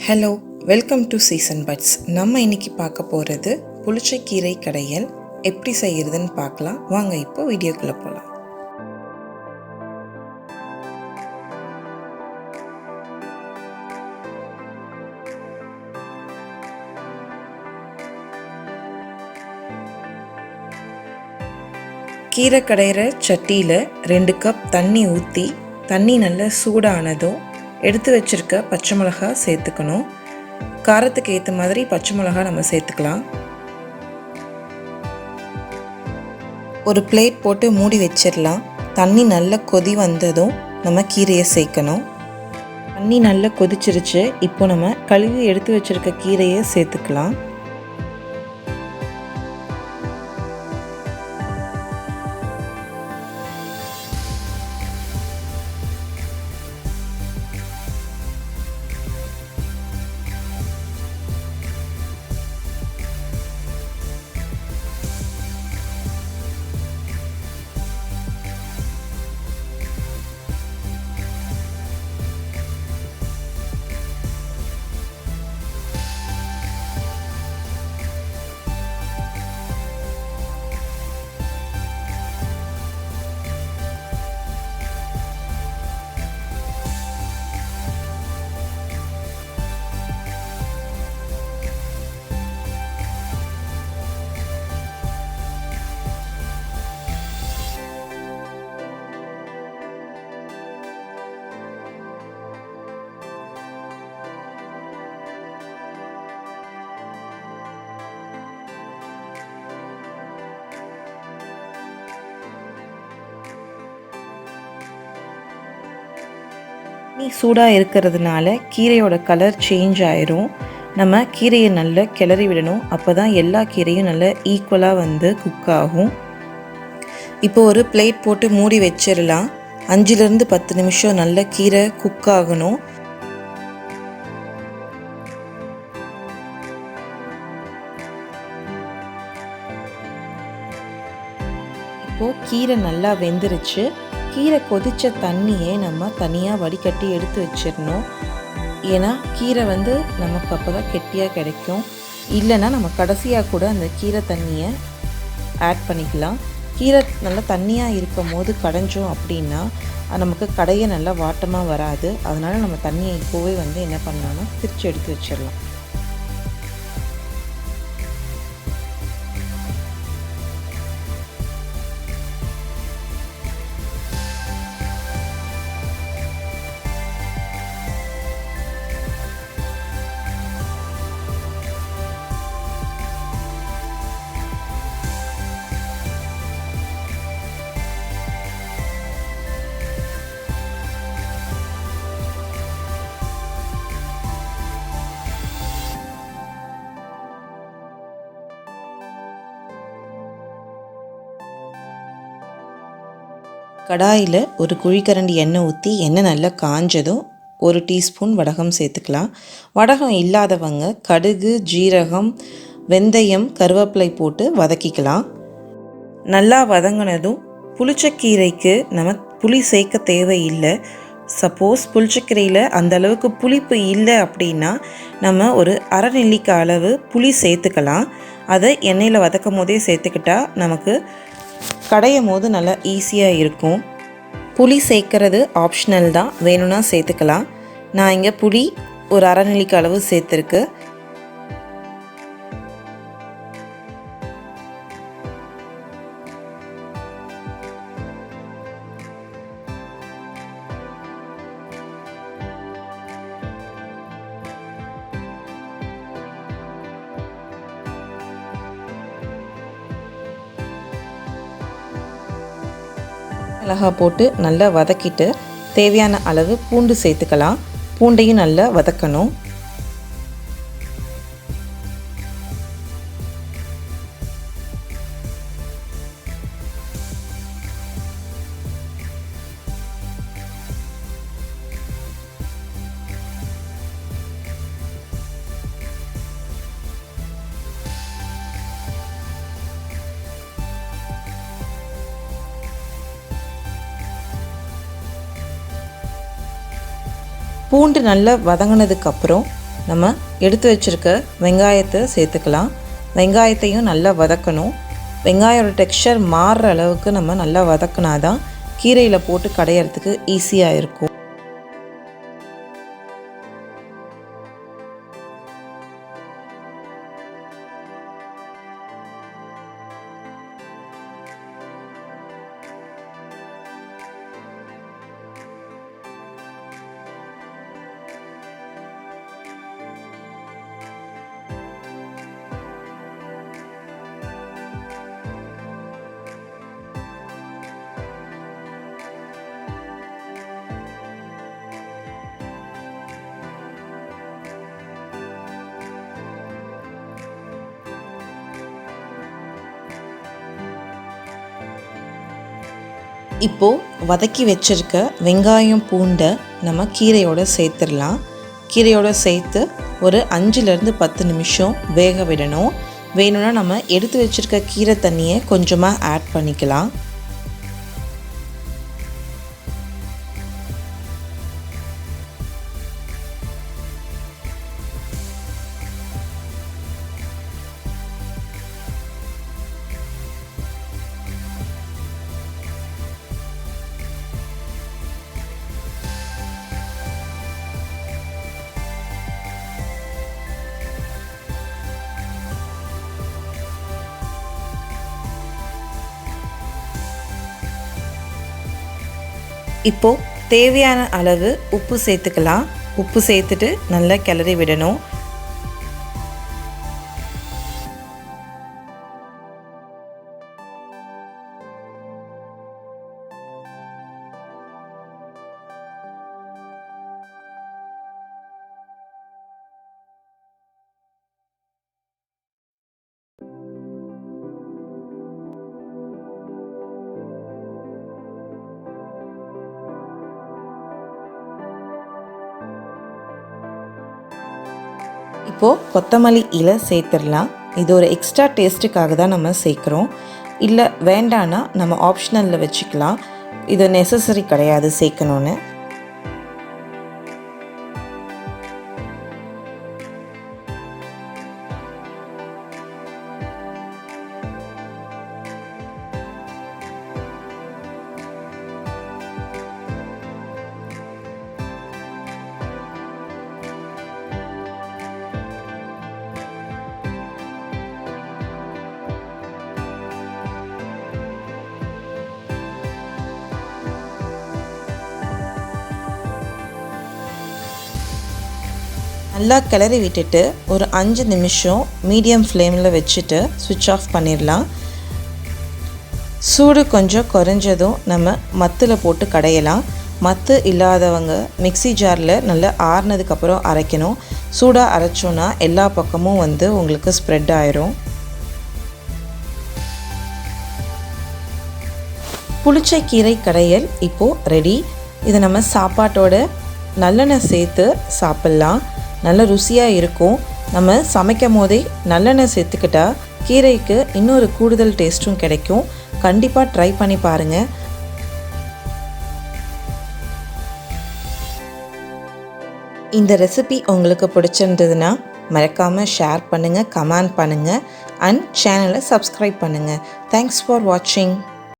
Hello, welcome to season buds. நம்ம இன்னைக்கு பார்க்க போகிறது புளிச்சை கீரை கடையல். எப்படி செய்கிறதுன்னு பார்க்கலாம் வாங்க. இப்போ வீடியோக்குள்ளே போகலாம். கீரை கடையிற சட்டியில் 2 கப் தண்ணி ஊற்றி, தண்ணி நல்லா சூடானதும் எடுத்து வச்சுருக்க பச்சை மிளகா சேர்த்துக்கணும். காரத்துக்கு ஏற்ற மாதிரி பச்சை மிளகா நம்ம சேர்த்துக்கலாம். ஒரு பிளேட் போட்டு மூடி வச்சிடலாம். தண்ணி நல்லா கொதி வந்ததும் நம்ம கீரையை சேர்க்கணும். தண்ணி நல்லா கொதிச்சிருச்சு. இப்போ நம்ம கழுவி எடுத்து வச்சுருக்க கீரையை சேர்த்துக்கலாம். தண்ணி சூடாக இருக்கிறதுனால கீரையோட கலர் சேஞ்ச் ஆயிரும். நம்ம கீரையை நல்லா கிளறி விடணும். அப்போ தான் எல்லா கீரையும் நல்லா ஈக்குவலாக குக் ஆகும். இப்போ ஒரு பிளேட் போட்டு மூடி வச்சிடலாம். 5லேருந்து 10 நிமிஷம் நல்லா கீரை குக் ஆகணும். இப்போது கீரை நல்லா வெந்துருச்சு. கீரை கொதித்த தண்ணியை நம்ம தனியாக வடிகட்டி எடுத்து வச்சிடணும். ஏன்னா கீரை நமக்கு அப்போ தான் கெட்டியாக கிடைக்கும். இல்லைன்னா நம்ம கடைசியாக கூட அந்த கீரை தண்ணியை ஆட் பண்ணிக்கலாம். கீரை நல்லா தண்ணியாக இருக்கும் போது கடைஞ்சோம் அப்படின்னா நமக்கு கடையை நல்லா வாட்டமாக வராது. அதனால் நம்ம தண்ணியை இப்போவே என்ன பண்ணலாம்னா பிரித்து எடுத்து வச்சிடலாம். கடாயில் ஒரு குழிக்கரண்டி எண்ணெய் ஊற்றி, எண்ணெய் நல்லா காஞ்சதும் 1 டீஸ்பூன் வடகம் சேர்த்துக்கலாம். வடகம் இல்லாதவங்க கடுகு, ஜீரகம், வெந்தயம், கருவேப்பிலை போட்டு வதக்கிக்கலாம். நல்லா வதங்கினதும் புளிச்சக்கீரைக்கு நம்ம புளி சேர்க்க தேவையில்லை. சப்போஸ் புளிச்சக்கீரையில் அந்த அளவுக்கு புளிப்பு இல்லை அப்படின்னா நம்ம ஒரு அரை நெல்லிக்காய் அளவு புளி சேர்த்துக்கலாம். அதை எண்ணெயில் வதக்கும் போதே சேர்த்துக்கிட்டா நமக்கு கடையும் போது நல்லா ஈஸியாக இருக்கும். புளி சேர்க்கறது ஆப்ஷனல் தான், வேணும்னா சேர்த்துக்கலாம். நான் இங்கே புளி ஒரு அரை நெல்லிக்காய் அளவு சேர்த்துருக்கு. மிளகா போட்டு நல்லா வதக்கிட்டு தேவையான அளவு பூண்டு சேர்த்துக்கலாம். பூண்டையும் நல்லா வதக்கணும். பூண்டு நல்லா வதங்கினதுக்கப்புறம் நம்ம எடுத்து வச்சுருக்க வெங்காயத்தை சேர்த்துக்கலாம். வெங்காயத்தையும் நல்லா வதக்கணும். வெங்காயோட டெக்ஸ்சர் மாறுற அளவுக்கு நம்ம நல்லா வதக்கினா தான் கீரையில் போட்டு கடையிறதுக்கு ஈஸியாக இருக்கும். இப்போது வதக்கி வச்சுருக்க வெங்காயம் பூண்டை நம்ம கீரையோடு சேர்த்துடலாம். கீரையோடு சேர்த்து ஒரு 5லேருந்து 10 நிமிஷம் வேக விடணும். வேணும்னா நம்ம எடுத்து வச்சுருக்க கீரை தண்ணியை கொஞ்சமாக ஆட் பண்ணிக்கலாம். இப்போது தேவையான அளவு உப்பு சேர்த்துக்கலாம். உப்பு சேர்த்துட்டு நல்லா கிளறி விடணும். இப்போது கொத்தமல்லி இலை சேர்த்துடலாம். இது ஒரு எக்ஸ்ட்ரா டேஸ்ட்டுக்காக தான் நம்ம சேர்க்குறோம். இல்லை வேண்டான்னா நம்ம ஆப்ஷனலில் வச்சுக்கலாம். இது நெசசரி கிடையாது சேர்க்கணுன்னு. நல்லா கிளறி விட்டுட்டு ஒரு 5 நிமிஷம் மீடியம் ஃப்ளேமில் வச்சுட்டு ஸ்விட்ச் ஆஃப் பண்ணிடலாம். சூடு கொஞ்சம் குறைஞ்சதும் நம்ம மத்தில் போட்டு கடையலாம். மத்து இல்லாதவங்க மிக்ஸி ஜாரில் நல்லா ஆறுனதுக்கப்புறம் அரைக்கணும். சூடாக அரைச்சோன்னா எல்லா பக்கமும் உங்களுக்கு ஸ்ப்ரெட் ஆயிரும். புளிச்சை கீரை கடையல் இப்போது ரெடி. இதை நம்ம சாப்பாட்டோட நல்லெண்ணெய் சேர்த்து சாப்பிட்லாம். நல்ல ருசியாக இருக்கும். நம்ம சமைக்கும் போதே நல்லெண்ணெய் சேர்த்துக்கிட்டா கீரைக்கு இன்னொரு கூடுதல் டேஸ்ட்டும் கிடைக்கும். கண்டிப்பாக ட்ரை பண்ணி பாருங்கள். இந்த ரெசிபி உங்களுக்கு பிடிச்சிருந்ததுன்னா மறக்காமல் ஷேர் பண்ணுங்கள், கமெண்ட் பண்ணுங்கள் அண்ட் சேனலை சப்ஸ்கிரைப் பண்ணுங்கள். தேங்க்ஸ் ஃபார் வாட்சிங்.